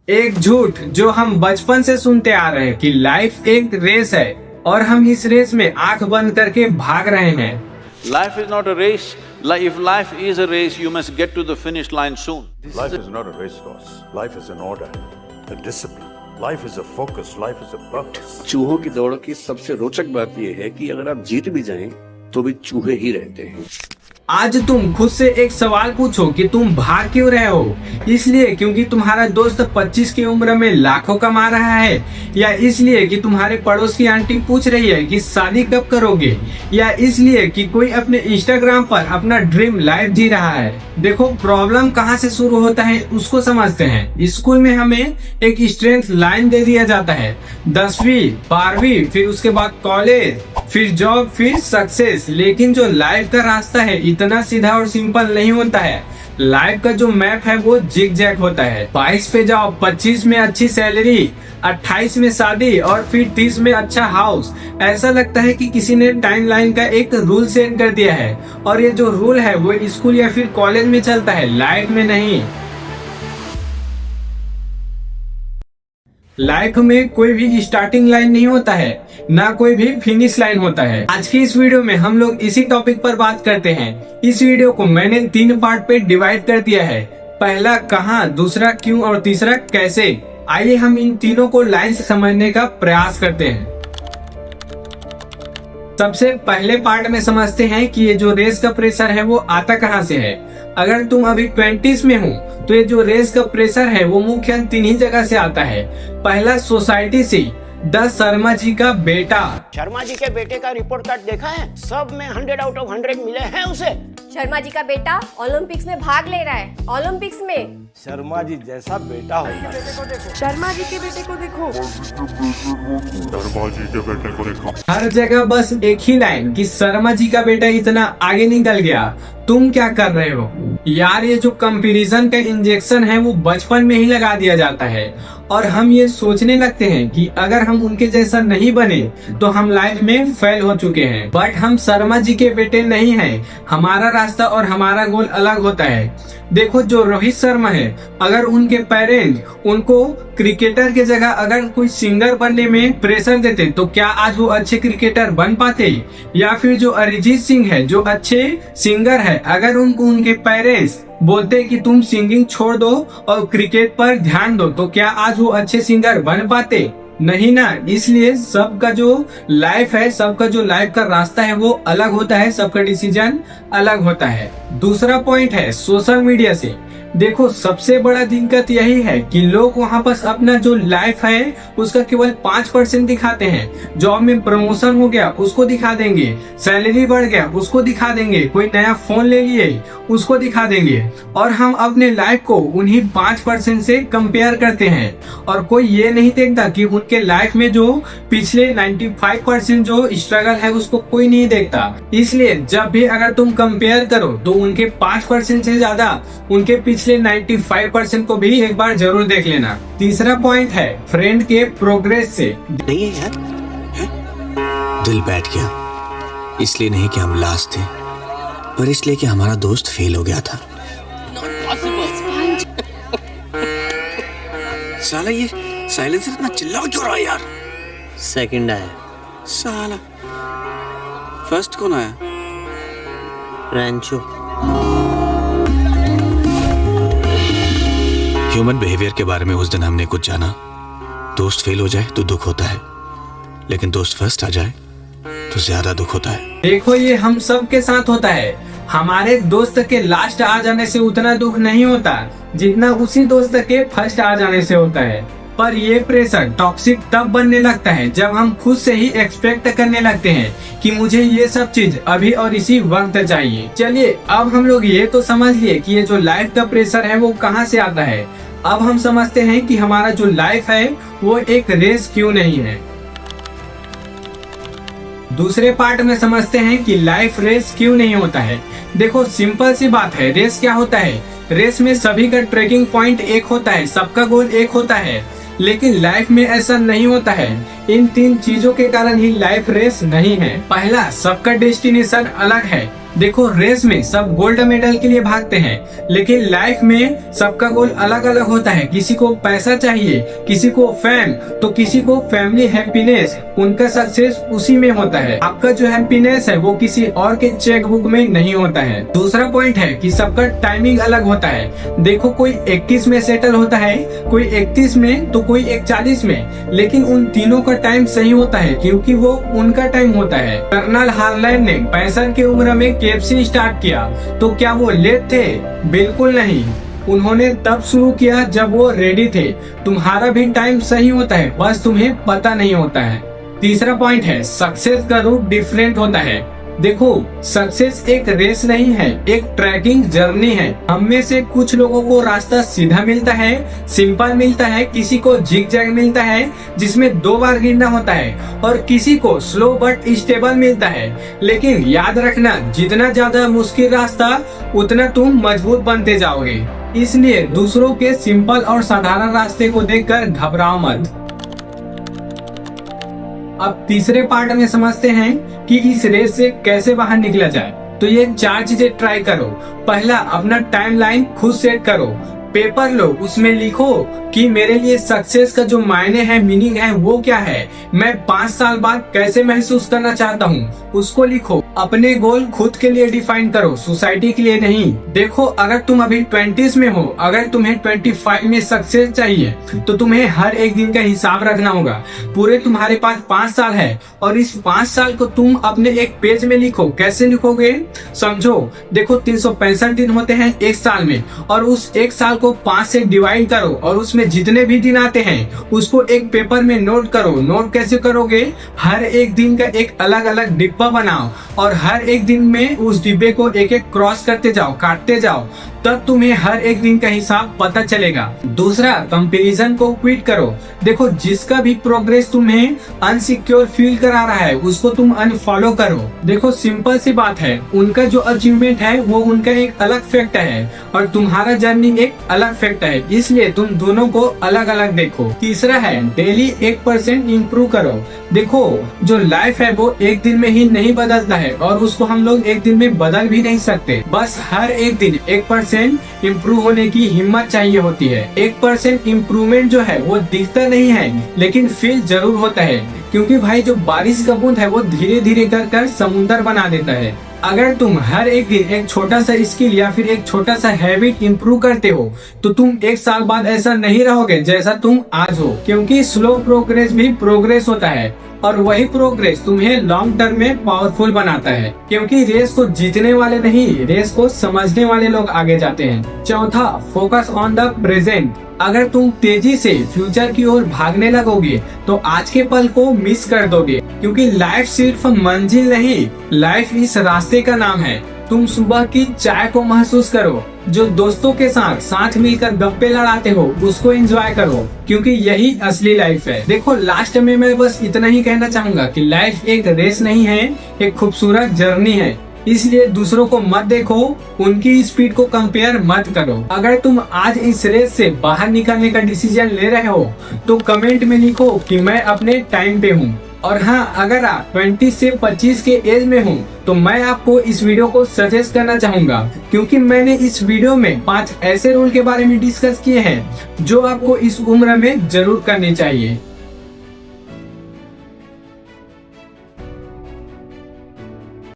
एक झूठ जो हम बचपन से सुनते आ रहे हैं कि लाइफ एक रेस है और हम इस रेस में आंख बंद करके भाग रहे हैं। Life is not a race. If life is a race, you must get to the finish line soon. Life is not a racehorse. Life is an order, a discipline. Life is a focus. Life is a purpose. चूहों की दौड़ की सबसे रोचक बात यह है कि अगर आप जीत भी जाएं तो भी चूहे ही रहते हैं। आज तुम खुद से एक सवाल पूछो कि तुम भाग क्यों रहे हो। इसलिए क्योंकि तुम्हारा दोस्त 25 की उम्र में लाखों कमा रहा है, या इसलिए कि तुम्हारे पड़ोस की आंटी पूछ रही है कि शादी कब करोगे, या इसलिए कि कोई अपने इंस्टाग्राम पर अपना ड्रीम लाइफ जी रहा है। देखो, प्रॉब्लम कहाँ से शुरू होता है उसको समझते हैं। स्कूल में हमें एक स्ट्रेंथ लाइन दे दिया जाता है, 10वीं 12वीं, फिर उसके बाद कॉलेज, फिर जॉब, फिर सक्सेस। लेकिन जो लाइफ का रास्ता है इतना सीधा और सिंपल नहीं होता है। लाइफ का जो मैप है वो जिग जैग होता है। 22 पे जाओ, 25 में अच्छी सैलरी, 28 में शादी और फिर 30 में अच्छा हाउस। ऐसा लगता है कि किसी ने टाइमलाइन का एक रूल सेट कर दिया है, और ये जो रूल है वो स्कूल या फिर कॉलेज में चलता है, लाइफ में नहीं। लाइफ में कोई भी स्टार्टिंग लाइन नहीं होता है, ना कोई भी फिनिश लाइन होता है। आज की इस वीडियो में हम लोग इसी टॉपिक पर बात करते हैं। इस वीडियो को मैंने 3 पार्ट पे डिवाइड कर दिया है। पहला कहाँ, दूसरा क्यों और तीसरा कैसे। आइए हम इन तीनों को लाइन से समझने का प्रयास करते हैं। सबसे पहले पार्ट में समझते हैं कि ये जो रेस का प्रेशर है वो आता कहाँ से है। अगर तुम अभी 20s में हो तो ये जो रेस का प्रेशर है वो मुख्य 3 ही जगह से आता है। पहला, सोसाइटी से। शर्मा जी का बेटा। शर्मा जी के बेटे का रिपोर्ट कार्ड देखा है? सब में 100 आउट ऑफ 100 मिले हैं उसे। शर्मा जी का बेटा ओलंपिक्स में भाग ले रहा है। ओलंपिक्स में शर्मा जी जैसा बेटा होगा। शर्मा जी के बेटे को देखो। हर जगह बस एक ही लाइन कि शर्मा जी का बेटा इतना आगे निकल गया, तुम क्या कर रहे हो। यार, ये जो कंपैरिजन का इंजेक्शन है वो बचपन में ही लगा दिया जाता है, और हम ये सोचने लगते हैं कि अगर हम उनके जैसा नहीं बने तो हम लाइफ में फेल हो चुके हैं। बट हम शर्मा जी के बेटे नहीं हैं। हमारा रास्ता और हमारा गोल अलग होता है। देखो, जो रोहित शर्मा है, अगर उनके पेरेंट्स उनको क्रिकेटर की जगह अगर कोई सिंगर बनने में प्रेशर देते तो क्या आज वो अच्छे क्रिकेटर बन पाते। या फिर जो अरिजीत सिंह है, जो अच्छे सिंगर है, अगर उनको उनके पेरेंट्स बोलते कि तुम सिंगिंग छोड़ दो और क्रिकेट पर ध्यान दो, तो क्या आज वो अच्छे सिंगर बन पाते? नहीं ना। इसलिए सबका जो लाइफ है, सबका जो लाइफ का रास्ता है वो अलग होता है, सबका डिसीजन अलग होता है। दूसरा पॉइंट है सोशल मीडिया से। देखो, सबसे बड़ा दिक्कत यही है कि लोग वहाँ पर अपना जो लाइफ है उसका केवल 5% दिखाते हैं। जॉब में प्रमोशन हो गया उसको दिखा देंगे, सैलरी बढ़ गया उसको दिखा देंगे, कोई नया फोन ले लिए उसको दिखा देंगे, और हम अपने लाइफ को उन्हीं 5% से कंपेयर करते हैं। और कोई ये नहीं देखता कि उनके लाइफ में जो पिछले 95% जो स्ट्रगल है उसको कोई नहीं देखता। इसलिए जब भी अगर तुम कंपेयर करो तो उनके 5% से ज्यादा उनके पिछले 95% को भी एक बार जरूर देख लेना। तीसरा पॉइंट है फ्रेंड के प्रोग्रेस से। नहीं है यार, दिल बैठ गया। इसलिए नहीं कि हम लास्ट थे, पर इसलिए कि हमारा दोस्त फेल हो गया था। साला ये साइलेंसर इतना चिल्ला क्यों रहा है यार। सेकंड आया। साला फर्स्ट कौन आया? रैंचो। ह्यूमन बिहेवियर के बारे में उस दिन हमने कुछ जाना। दोस्त फेल हो जाए तो दुख होता है, लेकिन दोस्त फर्स्ट आ जाए तो ज्यादा दुख होता है। देखो, ये हम सब के साथ होता है। हमारे दोस्त के लास्ट आ जाने से उतना दुख नहीं होता जितना उसी दोस्त के फर्स्ट आ जाने से होता है। पर ये प्रेशर टॉक्सिक तब बनने लगता है जब हम खुद से ही एक्सपेक्ट करने लगते हैं कि मुझे ये सब चीज अभी और इसी वक्त चाहिए। चलिए, अब हम लोग ये तो समझ लिए कि ये जो लाइफ का प्रेशर है वो कहाँ से आता है। अब हम समझते हैं कि हमारा जो लाइफ है वो एक रेस क्यों नहीं है। दूसरे पार्ट में समझते हैं कि लाइफ रेस क्यों नहीं होता है। देखो, सिंपल सी बात है। रेस क्या होता है? रेस में सभी का ट्रैकिंग पॉइंट एक होता है, सबका गोल एक होता है। लेकिन लाइफ में ऐसा नहीं होता है। इन 3 चीजों के कारण ही लाइफ रेस नहीं है। पहला, सबका डेस्टिनेशन अलग है। देखो रेस में सब गोल्ड मेडल के लिए भागते हैं, लेकिन लाइफ में सबका गोल अलग अलग होता है। किसी को पैसा चाहिए, किसी को फेम, तो किसी को फैमिली हैप्पीनेस। उनका सक्सेस उसी में होता है। आपका जो हैप्पीनेस है वो किसी और के चेकबुक में नहीं होता है। दूसरा पॉइंट है कि सबका टाइमिंग अलग होता है। देखो कोई 21 में सेटल होता है, कोई 31 में, तो कोई 41 में, लेकिन उन तीनों का टाइम सही होता है क्योंकि वो उनका टाइम होता है। कर्नल हार्लैंड ने 65 की उम्र में केएफसी स्टार्ट किया, तो क्या वो लेट थे? बिल्कुल नहीं, उन्होंने तब शुरू किया जब वो रेडी थे। तुम्हारा भी टाइम सही होता है, बस तुम्हें पता नहीं होता है। तीसरा पॉइंट है सक्सेस का रूट डिफरेंट होता है। देखो सक्सेस एक रेस नहीं है, एक ट्रैकिंग जर्नी है। हम में से कुछ लोगों को रास्ता सीधा मिलता है, सिंपल मिलता है, किसी को जिगजैग मिलता है जिसमें 2 बार गिरना होता है, और किसी को स्लो बट स्टेबल मिलता है। लेकिन याद रखना, जितना ज्यादा मुश्किल रास्ता उतना तुम मजबूत बनते जाओगे। इसलिए दूसरों के सिंपल और साधारण रास्ते को देखकर घबराओ मत। अब तीसरे पार्ट में समझते हैं कि इस रेस से कैसे बाहर निकला जाए। तो ये 4 चीजें ट्राई करो। पहला, अपना टाइमलाइन खुद सेट करो। पेपर लो, उसमें लिखो कि मेरे लिए सक्सेस का जो मायने है, मीनिंग है, वो क्या है। मैं 5 साल बाद कैसे महसूस करना चाहता हूँ, उसको लिखो। अपने गोल खुद के लिए डिफाइन करो, सोसाइटी के लिए नहीं। देखो अगर तुम अभी 20s में हो, अगर तुम्हें 25 में सक्सेस चाहिए, तो तुम्हें हर एक दिन का हिसाब रखना होगा। पूरे तुम्हारे पास 5 साल है और इस 5 साल को तुम अपने एक पेज में लिखो। कैसे लिखोगे समझो। देखो 365 दिन होते हैं एक साल में, और उस एक साल को 5 से डिवाइड करो और उसमें जितने भी दिन आते हैं उसको एक पेपर में नोट करो। नोट कैसे करोगे? हर एक दिन का एक अलग अलग डिब्बा बनाओ और हर एक दिन में उस डिब्बे को एक एक क्रॉस करते जाओ, काटते जाओ, तब तुम्हें हर एक दिन का हिसाब पता चलेगा। दूसरा, कंपैरिजन को क्विट करो। देखो जिसका भी प्रोग्रेस तुम्हें अनसिक्योर फील करा रहा है उसको तुम अनफॉलो करो। देखो सिंपल सी बात है, उनका जो अचीवमेंट है वो उनका एक अलग फैक्ट है और तुम्हारा जर्नी एक अलग फैक्ट है, इसलिए तुम दोनों को अलग अलग देखो। तीसरा है डेली 1% इम्प्रूव करो। देखो जो लाइफ है वो एक दिन में ही नहीं बदलता है और उसको हम लोग एक दिन में बदल भी नहीं सकते। बस हर एक दिन 1% इम्प्रूव होने की हिम्मत चाहिए होती है। 1% इम्प्रूवमेंट जो है वो दिखता नहीं है लेकिन फील जरूर होता है, क्योंकि भाई जो बारिश का बूंद है वो धीरे धीरे कर समुंदर बना देता है। अगर तुम हर एक दिन एक छोटा सा स्किल या फिर एक छोटा सा हैबिट इंप्रूव करते हो तो तुम 1 साल बाद ऐसा नहीं रहोगे जैसा तुम आज हो, क्योंकि स्लो प्रोग्रेस भी प्रोग्रेस होता है और वही प्रोग्रेस तुम्हें लॉन्ग टर्म में पावरफुल बनाता है। क्योंकि रेस को जीतने वाले नहीं, रेस को समझने वाले लोग आगे जाते हैं। चौथा, फोकस ऑन द प्रेजेंट। अगर तुम तेजी से फ्यूचर की ओर भागने लगोगे तो आज के पल को मिस कर दोगे, क्योंकि लाइफ सिर्फ मंजिल नहीं, लाइफ इस रास्ते का नाम है। तुम सुबह की चाय को महसूस करो, जो दोस्तों के साथ मिलकर गप्पे लड़ाते हो उसको एंजॉय करो, क्योंकि यही असली लाइफ है। देखो लास्ट में मैं बस इतना ही कहना चाहूंगा कि लाइफ एक रेस नहीं है, एक खूबसूरत जर्नी है। इसलिए दूसरों को मत देखो, उनकी स्पीड को कंपेयर मत करो। अगर तुम आज इस रेस से बाहर निकलने का डिसीजन ले रहे हो तो कमेंट में लिखो कि मैं अपने टाइम पे हूँ। और हाँ, अगर आप 20 से 25 के एज में हो तो मैं आपको इस वीडियो को सजेस्ट करना चाहूंगा, क्योंकि मैंने इस वीडियो में 5 ऐसे रूल के बारे में डिस्कस किए हैं जो आपको इस उम्र में जरूर करनी चाहिए।